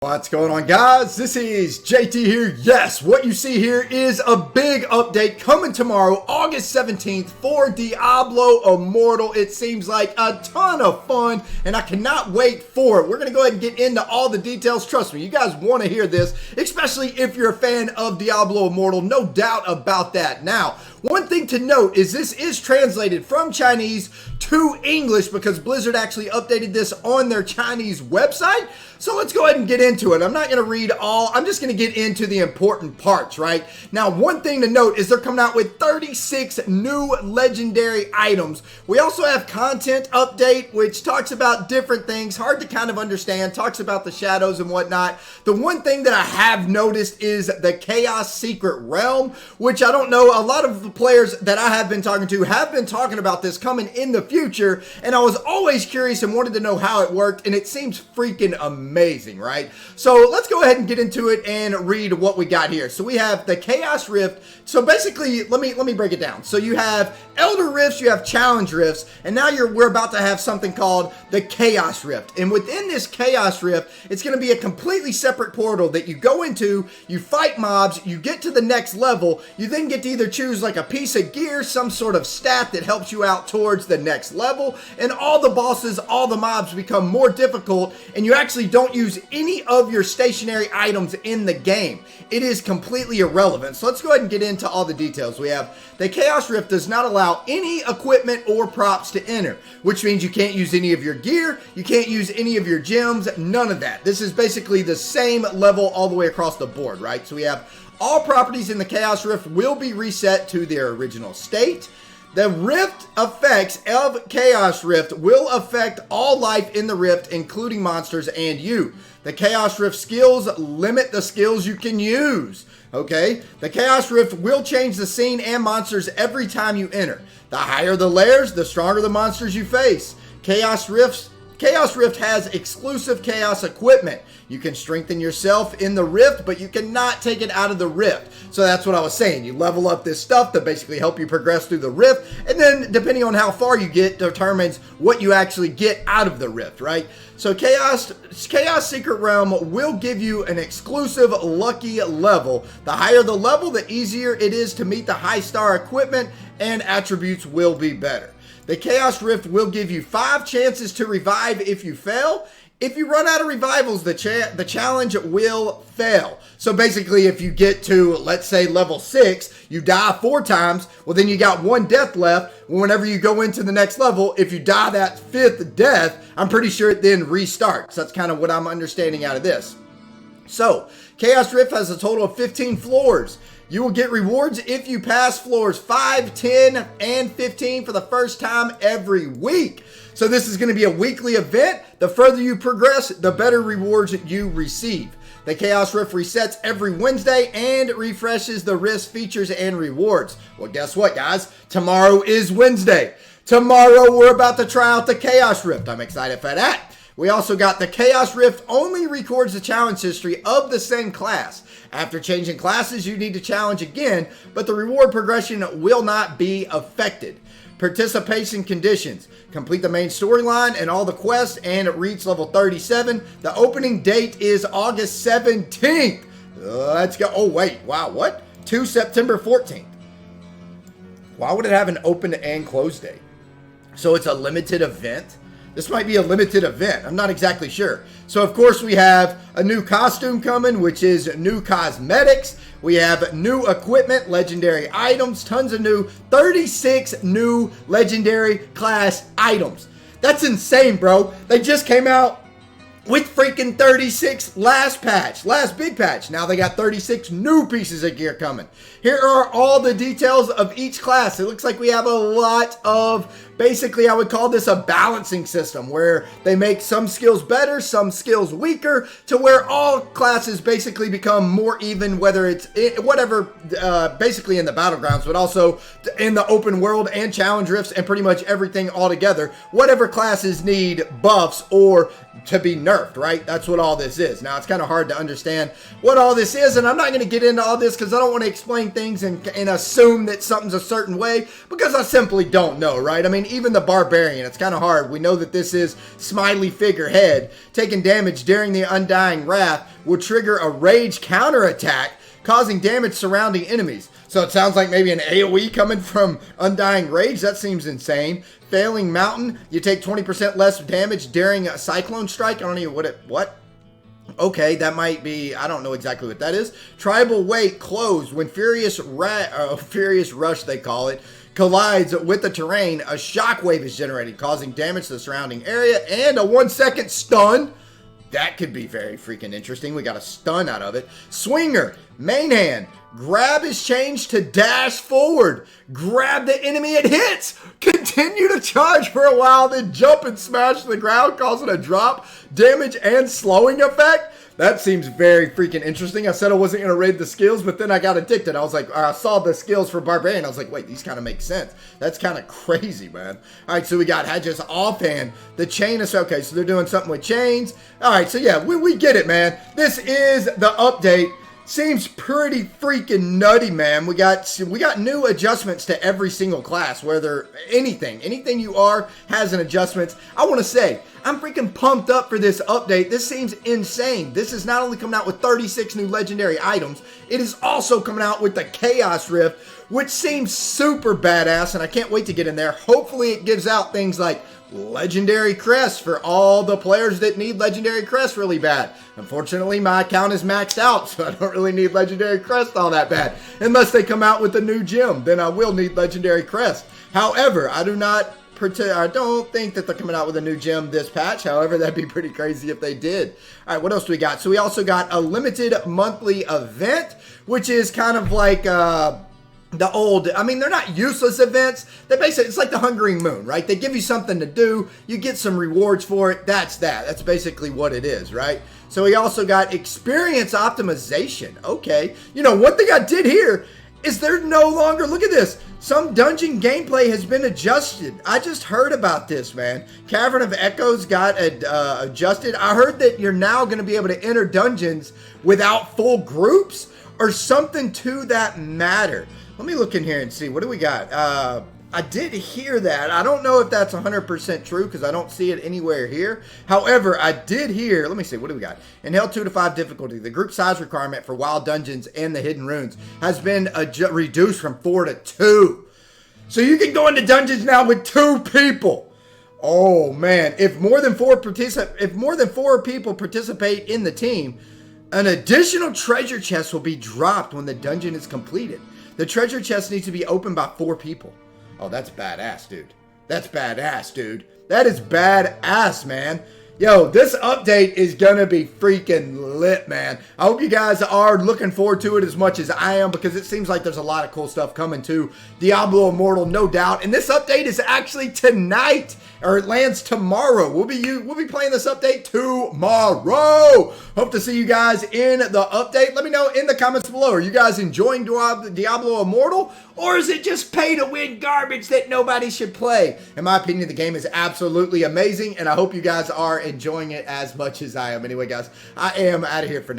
What's going on, guys? This is JT here. Yes, what you see here is a big update coming tomorrow, August 17th for Diablo Immortal. It seems like a ton of fun, and I cannot wait for it. We're going to go ahead and get into all the details. Trust me, you guys want to hear this, especially if you're a fan of Diablo Immortal. No doubt about that. Now, one thing to note is this is translated from Chinese to English because Blizzard actually updated this on their Chinese website. So let's go ahead and get into it. I'm not going to read all. I'm just going to get into the important parts, right? Now, one thing to note is they're coming out with 36 new legendary items. We also have content update, which talks about different things. Hard to kind of understand. Talks about the shadows and whatnot. The one thing that I have noticed is the Chaos Secret Realm, which I don't know. A lot of the players that I have been talking to have been talking about this coming in the future. And I was always curious and wanted to know how it worked. And it seems freaking amazing, right? So let's go ahead and get into it and read what we got here. So we have the Chaos Rift. So basically, let me break it down. So you have Elder Rifts, you have Challenge Rifts, and now we're about to have something called the Chaos Rift. And within this Chaos Rift, it's going to be a completely separate portal that you go into, you fight mobs, you get to the next level, you then get to either choose like a piece of gear, some sort of stat that helps you out towards the next level, and all the bosses, all the mobs become more difficult, and you actually don't use any of your stationary items in the game. It is completely irrelevant. So let's go ahead and get into all the details. We have the Chaos Rift does not allow any equipment or props to enter, which means you can't use any of your gear, you can't use any of your gems, none of that. This is basically the same level all the way across the board, right? So we have all properties in the Chaos Rift will be reset to their original state. The Rift effects of Chaos Rift will affect all life in the Rift, including monsters and you. The Chaos Rift skills limit the skills you can use. Okay? The Chaos Rift will change the scene and monsters every time you enter. The higher the layers, the stronger the monsters you face. Chaos Rift has exclusive Chaos equipment. You can strengthen yourself in the Rift, but you cannot take it out of the Rift. So that's what I was saying. You level up this stuff to basically help you progress through the Rift, and then depending on how far you get determines what you actually get out of the Rift, right? So Chaos Secret Realm will give you an exclusive lucky level. The higher the level, the easier it is to meet the high star equipment, and attributes will be better. The Chaos Rift will give you 5 chances to revive if you fail. If you run out of revivals, the challenge will fail. So basically, if you get to, let's say, level 6, you die 4 times, well, then you got 1 death left. Whenever you go into the next level, if you die that 5th death, I'm pretty sure it then restarts. That's kind of what I'm understanding out of this. So, Chaos Rift has a total of 15 floors. You will get rewards if you pass floors 5, 10, and 15 for the first time every week. So this is going to be a weekly event. The further you progress, the better rewards you receive. The Chaos Rift resets every Wednesday and refreshes the Rift features and rewards. Well, guess what, guys? Tomorrow is Wednesday. Tomorrow, we're about to try out the Chaos Rift. I'm excited for that. We also got the Chaos Rift only records the challenge history of the same class. After changing classes, you need to challenge again, but the reward progression will not be affected. Participation conditions. Complete the main storyline and all the quests and reach level 37. The opening date is August 17th. Let's go. Oh, wait. Wow, what? To September 14th. Why would it have an open and close date? So it's a limited event? This might be a limited event. I'm not exactly sure. So, of course, we have a new costume coming, which is new cosmetics. We have new equipment, legendary items, tons of new, 36 new legendary class items. That's insane, bro. They just came out with freaking 36 last big patch. Now they got 36 new pieces of gear coming. Here are all the details of each class. It looks like we have a lot of, basically I would call this a balancing system where they make some skills better, some skills weaker, to where all classes basically become more even, whether it's whatever, basically in the battlegrounds, but also in the open world and challenge rifts and pretty much everything all together. Whatever classes need buffs or to be nerfed. nerfed, right? That's what all this is. Now, it's kind of hard to understand what all this is, and I'm not going to get into all this because I don't want to explain things and assume that something's a certain way, because I simply don't know, right? I mean, even the Barbarian, it's kind of hard. We know that this is Smiley Figurehead. Taking damage during the Undying Wrath will trigger a rage counterattack, causing damage surrounding enemies. So it sounds like maybe an AoE coming from Undying Rage. That seems insane. Failing Mountain, you take 20% less damage during a Cyclone Strike. I don't even what? Okay, that might be, I don't know exactly what that is. Tribal Wait closed when Furious Rush, they call it, collides with the terrain. A shockwave is generated, causing damage to the surrounding area, and a 1-second stun. That could be very freaking interesting. We got a stun out of it. Swinger, main hand. Grab is changed to dash forward. Grab the enemy it hits. Continue to charge for a while, then jump and smash the ground, causing a drop, damage, and slowing effect. That seems very freaking interesting. I said I wasn't going to raid the skills, but then I got addicted. I was like, I saw the skills for Barbarian. I was like, wait, these kind of make sense. That's kind of crazy, man. All right, so we got just offhand. The chain is, okay, so they're doing something with chains. All right, so yeah, we get it, man. This is the update. Seems pretty freaking nutty, man. We got new adjustments to every single class, whether anything you are has an adjustment. I want to say, I'm freaking pumped up for this update. This seems insane. This is not only coming out with 36 new legendary items, it is also coming out with the Chaos Riff, which seems super badass, and I can't wait to get in there. Hopefully it gives out things like legendary crest for all the players that need legendary crest really bad. Unfortunately, my account is maxed out, so I don't really need legendary crest all that bad. Unless they come out with a new gem, then I will need legendary crest. However, I don't think that they're coming out with a new gem this patch. However, that'd be pretty crazy if they did. All right, what else do we got? So we also got a limited monthly event, which is kind of like the old, I mean, they're not useless events. They basically, it's like the Hungering Moon, right? They give you something to do. You get some rewards for it. That's that. That's basically what it is, right? So we also got experience optimization. Okay. You know, one thing I did here is they're no longer, look at this. Some dungeon gameplay has been adjusted. I just heard about this, man. Cavern of Echoes got adjusted. I heard that you're now going to be able to enter dungeons without full groups or something to that matter. Let me look in here and see. What do we got? I did hear that. I don't know if that's 100% true because I don't see it anywhere here. However, I did hear, let me see, what do we got? In Hell 2 to 5 difficulty, the group size requirement for wild dungeons and the hidden runes has been reduced from 4 to 2. So you can go into dungeons now with 2 people. Oh man, if more than 4 people participate in the team, an additional treasure chest will be dropped when the dungeon is completed. The treasure chest needs to be opened by 4 people. Oh, that's badass, dude. That's badass, dude. That is badass, man. Yo, this update is gonna be freaking lit, man. I hope you guys are looking forward to it as much as I am, because it seems like there's a lot of cool stuff coming to Diablo Immortal, no doubt. And this update is actually tonight, or it lands tomorrow. We'll be playing this update tomorrow. Hope to see you guys in the update. Let me know in the comments below. Are you guys enjoying Diablo Immortal, or is it just pay-to-win garbage that nobody should play? In my opinion, the game is absolutely amazing, and I hope you guys are enjoying it as much as I am. Anyway, guys, I am out of here for now.